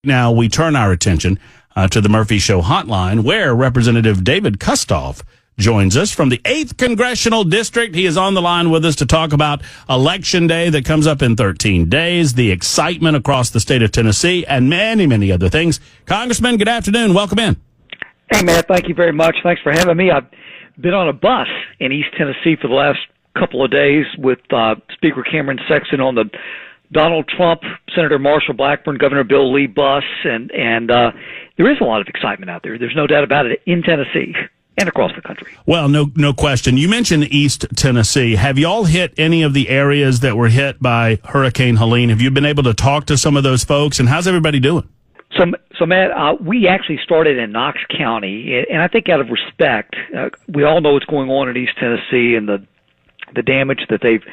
Now we turn our attention to the Murphy Show hotline, where Representative David Kustoff joins us from the 8th Congressional District. He is on the line with us to talk about Election Day that comes up in 13 days, the excitement across the state of Tennessee, and many, many other things. Congressman, good afternoon. Welcome in. Hey, Matt, thank you very much. Thanks for having me. I've been on a bus in East Tennessee for the last couple of days with Speaker Cameron Sexton on the Donald Trump, Senator Marshall Blackburn, Governor Bill Lee bus, and there is a lot of excitement out there. There's no doubt about it in Tennessee and across the country. Well, no question. You mentioned East Tennessee. Have y'all hit any of the areas that were hit by Hurricane Helene? Have you been able to talk to some of those folks, and how's everybody doing? So Matt, we actually started in Knox County, and I think out of respect, we all know what's going on in East Tennessee and the damage that they've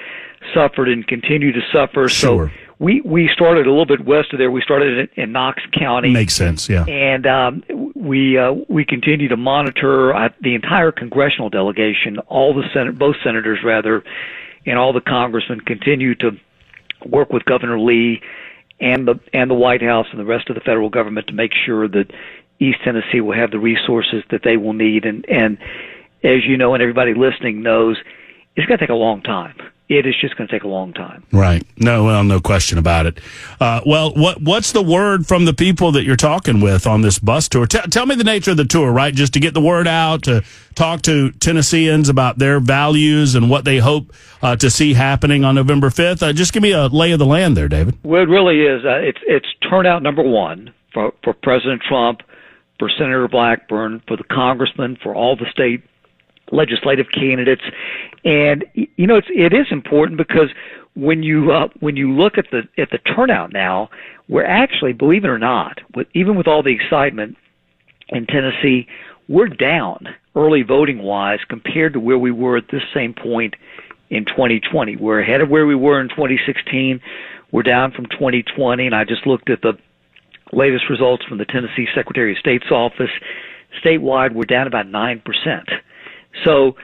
suffered and continue to suffer. Sure. So we started a little bit west of there. We started in Knox County. Makes sense, yeah. And we continue to monitor the entire congressional delegation, both senators rather, and all the congressmen continue to work with Governor Lee and the White House and the rest of the federal government to make sure that East Tennessee will have the resources that they will need. And as you know, and everybody listening knows, it's going to take a long time. It is just going to take a long time. Right. No question about it. What's the word from the people that you're talking with on this bus tour? Tell me the nature of the tour, right? Just to get the word out, to talk to Tennesseans about their values and what they hope to see happening on November 5th. Just give me a lay of the land there, David. Well, it really is. It's turnout number one for President Trump, for Senator Blackburn, for the congressmen, for all the state legislative candidates. And it is important because when you look at the turnout now, we're actually, believe it or not, even with all the excitement in Tennessee, we're down early voting wise compared to where we were at this same point in 2020. We're ahead of where we were in 2016. We're down from 2020, and I just looked at the latest results from the Tennessee Secretary of State's office. Statewide, we're down about 9%. So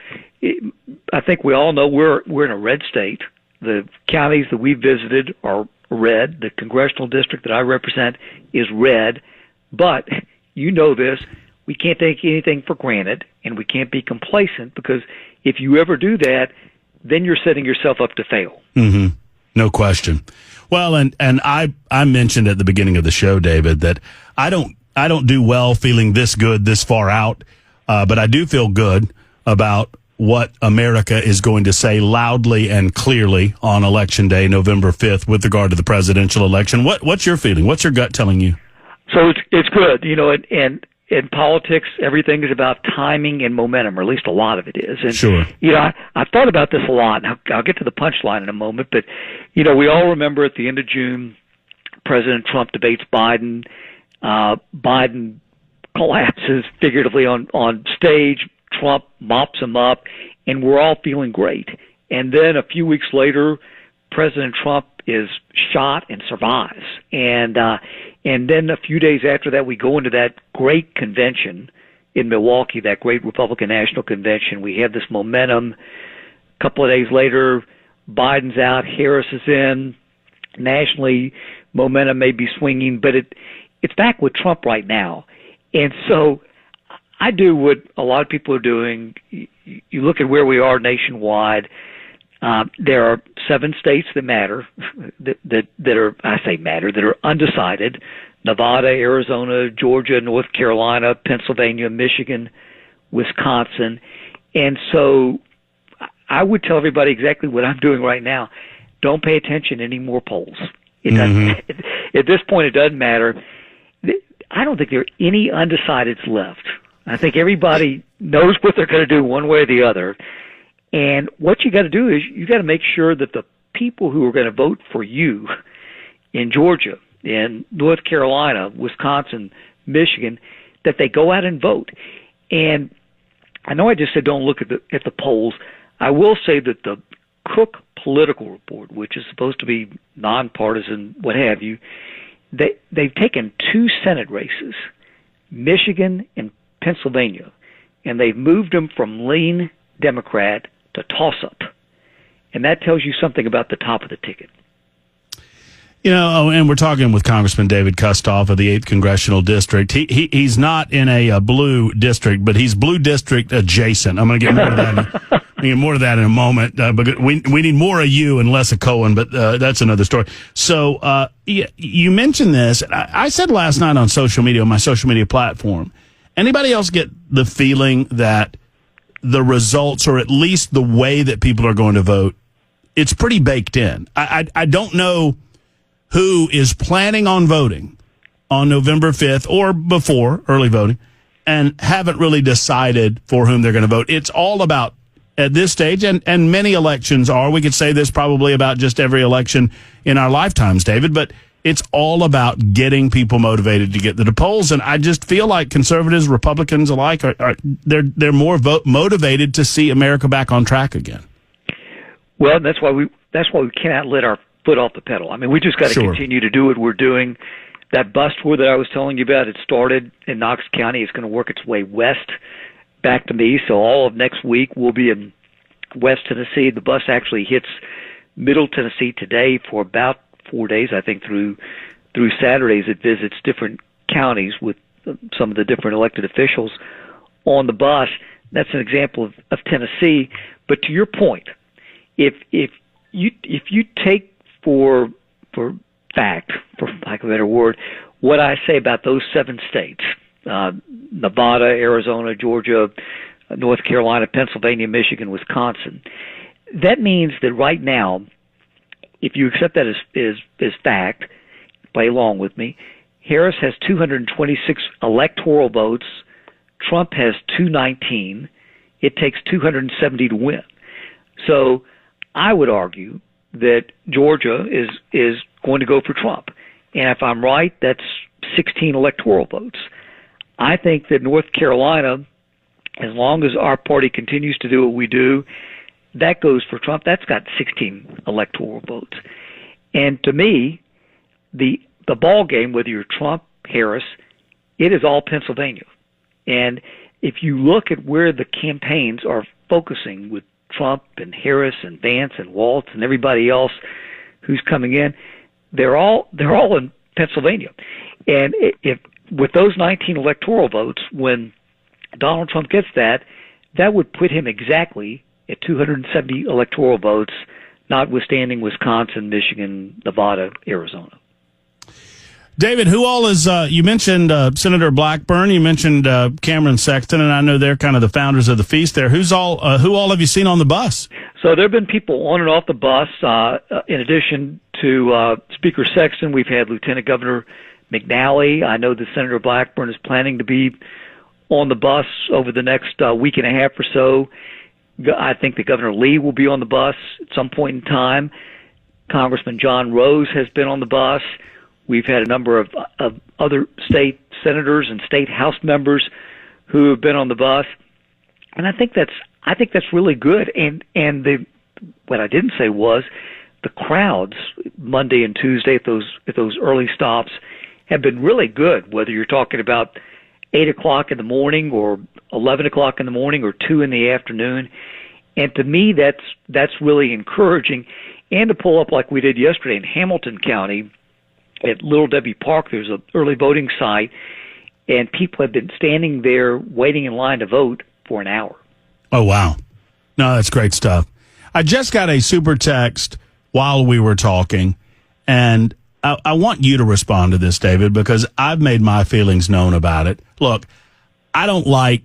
I think we all know we're in a red state. The counties that we visited are red. The congressional district that I represent is red. But you know this, we can't take anything for granted, and we can't be complacent, because if you ever do that, then you're setting yourself up to fail. Mm-hmm. No question. Well, and I mentioned at the beginning of the show, David, that I don't do well feeling this good this far out, but I do feel good about what America is going to say loudly and clearly on Election Day, November 5th, with regard to the presidential election. What's your feeling? What's your gut telling you? So it's good. And in politics, everything is about timing and momentum, or at least a lot of it is. And, sure. I've thought about this a lot, and I'll get to the punchline in a moment, but, we all remember at the end of June, President Trump debates Biden. Biden collapses figuratively on stage. Trump mops him up, and we're all feeling great. And then a few weeks later, President Trump is shot and survives. And then a few days after that, we go into that great convention in Milwaukee, that great Republican National Convention. We have this momentum. A couple of days later, Biden's out, Harris is in. Nationally, momentum may be swinging, but it's back with Trump right now. And so I do what a lot of people are doing. You look at where we are nationwide. There are 7 states that matter, that are undecided: Nevada, Arizona, Georgia, North Carolina, Pennsylvania, Michigan, Wisconsin. And so I would tell everybody exactly what I'm doing right now. Don't pay attention to any more polls. It doesn't. At this point, it doesn't matter. I don't think there are any undecideds left. I think everybody knows what they're going to do one way or the other. And what you got to do is you got to make sure that the people who are going to vote for you in Georgia, in North Carolina, Wisconsin, Michigan, that they go out and vote. And I know I just said don't look at the polls. I will say that the Cook Political Report, which is supposed to be nonpartisan, what have you, they've taken 2 Senate races, Michigan and Pennsylvania, and they've moved them from lean Democrat to toss-up. And that tells you something about the top of the ticket. And we're talking with Congressman David Kustoff of the 8th Congressional District. He's not in a blue district, but he's blue district adjacent. I'm going to get more to that in a moment. Because we need more of you and less of Cohen, but that's another story. So you mentioned this. I said last night on social media, on my social media platform, anybody else get the feeling that the results, or at least the way that people are going to vote, it's pretty baked in? I don't know who is planning on voting on November 5th or before early voting and haven't really decided for whom they're going to vote. It's all about, at this stage, and many elections are, we could say this probably about just every election in our lifetimes, David, but it's all about getting people motivated to get to the polls. And I just feel like conservatives, Republicans alike, they're more motivated to see America back on track again. Well, that's why we cannot let our foot off the pedal. I mean, we just got to continue to do what we're doing. That bus tour that I was telling you about, it started in Knox County. It's going to work its way west back to me. So all of next week we'll be in West Tennessee. The bus actually hits Middle Tennessee today for about 4 days, I think, through Saturdays. It visits different counties with some of the different elected officials on the bus. That's an example of Tennessee. But to your point, if you take for fact, for lack of a better word, what I say about those 7 states, Nevada, Arizona, Georgia, North Carolina, Pennsylvania, Michigan, Wisconsin, that means that right now, if you accept that as fact, play along with me, Harris has 226 electoral votes, Trump has 219, it takes 270 to win. So I would argue that Georgia is going to go for Trump. And if I'm right, that's 16 electoral votes. I think that North Carolina, as long as our party continues to do what we do, that goes for Trump. That's got 16 electoral votes. And to me, the ball game, whether you're Trump, Harris, it is all Pennsylvania. And if you look at where the campaigns are focusing with Trump and Harris and Vance and Waltz and everybody else who's coming in, they're all in Pennsylvania. And if with those 19 electoral votes, when Donald Trump gets that would put him exactly at 270 electoral votes, notwithstanding Wisconsin, Michigan, Nevada, Arizona. David, who all is, you mentioned Senator Blackburn, you mentioned Cameron Sexton, and I know they're kind of the founders of the feast there. Who all have you seen on the bus? So there have been people on and off the bus. In addition to Speaker Sexton, we've had Lieutenant Governor McNally. I know that Senator Blackburn is planning to be on the bus over the next week and a half or so. I think that Governor Lee will be on the bus at some point in time. Congressman John Rose has been on the bus. We've had a number of other state senators and state House members who have been on the bus, and I think that's really good. And what I didn't say was the crowds Monday and Tuesday at those early stops have been really good. Whether you're talking about 8 o'clock in the morning or 11 o'clock in the morning or 2 in the afternoon, and to me that's really encouraging. And to pull up like we did yesterday in Hamilton County. At Little Debbie Park, there's an early voting site, and people have been standing there waiting in line to vote for an hour. Oh, wow. No, that's great stuff. I just got a super text while we were talking, and I want you to respond to this, David, because I've made my feelings known about it. Look, I don't like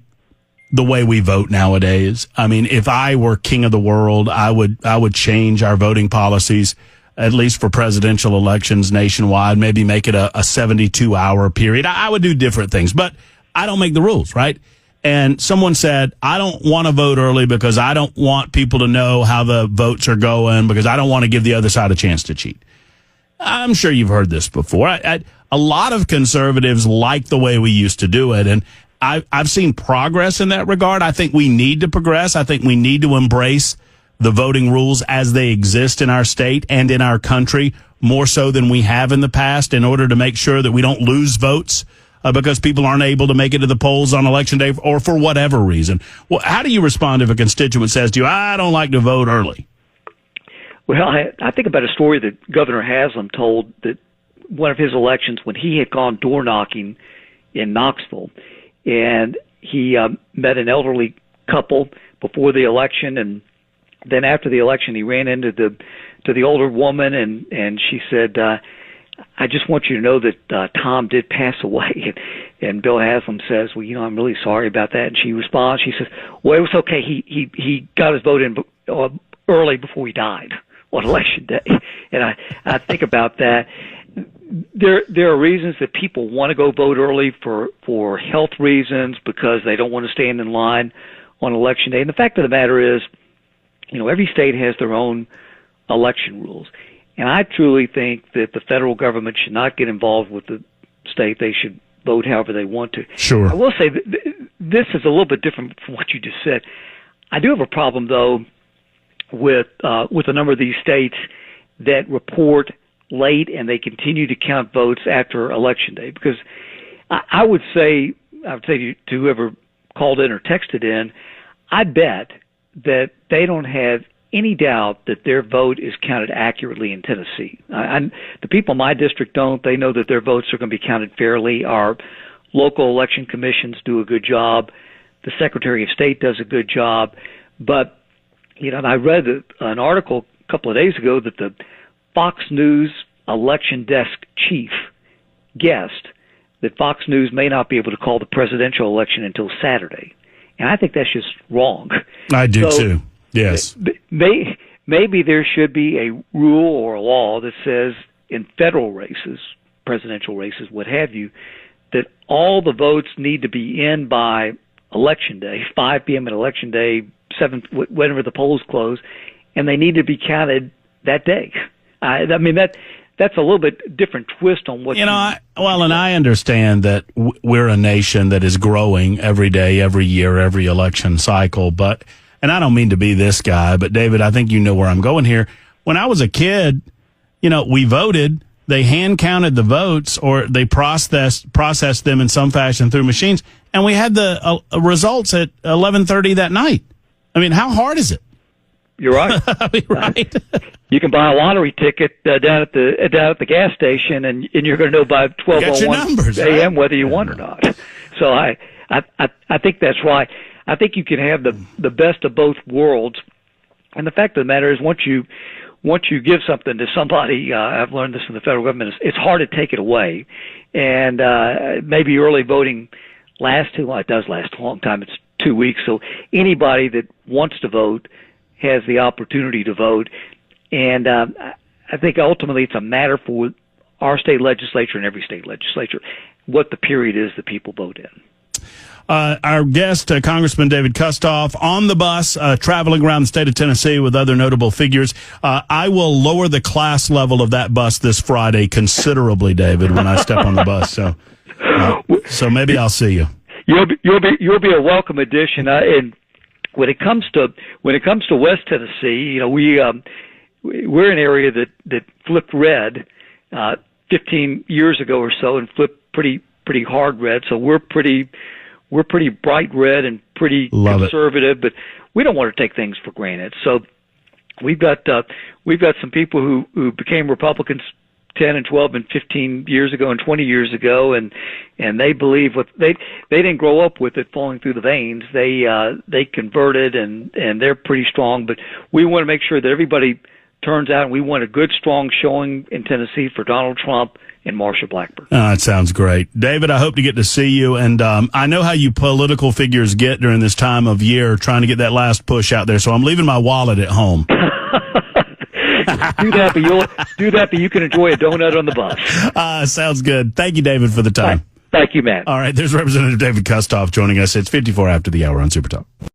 the way we vote nowadays. I mean, if I were king of the world, I would change our voting policies, at least for presidential elections nationwide, maybe make it a 72-hour period. I would do different things, but I don't make the rules, right? And someone said, I don't want to vote early because I don't want people to know how the votes are going, because I don't want to give the other side a chance to cheat. I'm sure you've heard this before. A lot of conservatives like the way we used to do it, and I've seen progress in that regard. I think we need to progress. I think we need to embrace the voting rules as they exist in our state and in our country more so than we have in the past, in order to make sure that we don't lose votes because people aren't able to make it to the polls on Election Day or for whatever reason. Well, how do you respond if a constituent says to you, I don't like to vote early? Well, I think about a story that Governor Haslam told, that one of his elections when he had gone door knocking in Knoxville, and he met an elderly couple before the election, and then after the election he ran into the older woman, and she said, I just want you to know that Tom did pass away. And Bill Haslam says, well, I'm really sorry about that. And she responds, she says, well, it was okay. He got his vote in early before he died on election day. And I think about that. There are reasons that people want to go vote early for health reasons, because they don't want to stand in line on election day. And the fact of the matter is, every state has their own election rules. And I truly think that the federal government should not get involved with the state. They should vote however they want to. Sure. I will say that this is a little bit different from what you just said. I do have a problem, though, with a number of these states that report late and they continue to count votes after Election Day. Because I would say to whoever called in or texted in, I bet that they don't have any doubt that their vote is counted accurately in Tennessee. The people in my district don't. They know that their votes are going to be counted fairly. Our local election commissions do a good job. The Secretary of State does a good job. But, I read an article a couple of days ago that the Fox News election desk chief guessed that Fox News may not be able to call the presidential election until Saturday. And I think that's just wrong. I do too. Yes. Maybe there should be a rule or a law that says in federal races, presidential races, what have you, that all the votes need to be in by Election Day, 5 p.m. on Election Day, 7, whenever the polls close, and they need to be counted that day. That's a little bit different twist on what and I understand that we're a nation that is growing every day, every year, every election cycle, and I don't mean to be this guy, but David, I think you know where I'm going here. When I was a kid, we voted, they hand counted the votes, or they processed them in some fashion through machines, and we had the results at 11:30 that night. I mean, how hard is it? You're right. Right. You can buy a lottery ticket down at the gas station, and you're going to know by 12:01 a.m. whether you won or not. So I think that's right. I think you can have the best of both worlds. And the fact of the matter is, once you give something to somebody, I've learned this from the federal government, it's hard to take it away. And maybe early voting lasts too long. It does last a long time. It's 2 weeks. So anybody that wants to vote has the opportunity to vote. And I think ultimately it's a matter for our state legislature and every state legislature what the period is that people vote in. Our guest, Congressman David Kustoff, on the bus, traveling around the state of Tennessee with other notable figures. I will lower the class level of that bus this Friday considerably, David, when I step on the bus. So maybe I'll see you. You'll be a welcome addition. And when it comes to West Tennessee, we're an area that flipped red 15 years ago or so, and flipped pretty hard red. So we're pretty bright red and pretty conservative, but we don't want to take things for granted. So we've got some people who became Republicans 10 and 12 and 15 years ago and 20 years ago, and they believe what they didn't grow up with it falling through the veins. They converted, and they're pretty strong. But we want to make sure that everybody turns out, and we want a good, strong showing in Tennessee for Donald Trump and Marsha Blackburn. It sounds great. David, I hope to get to see you. And I know how you political figures get during this time of year, trying to get that last push out there. So I'm leaving my wallet at home. Do that, but you can enjoy a donut on the bus. Sounds good. Thank you, David, for the time. Thank you, Matt. All right, there's Representative David Kustoff joining us. It's 54 after the hour on Super Talk.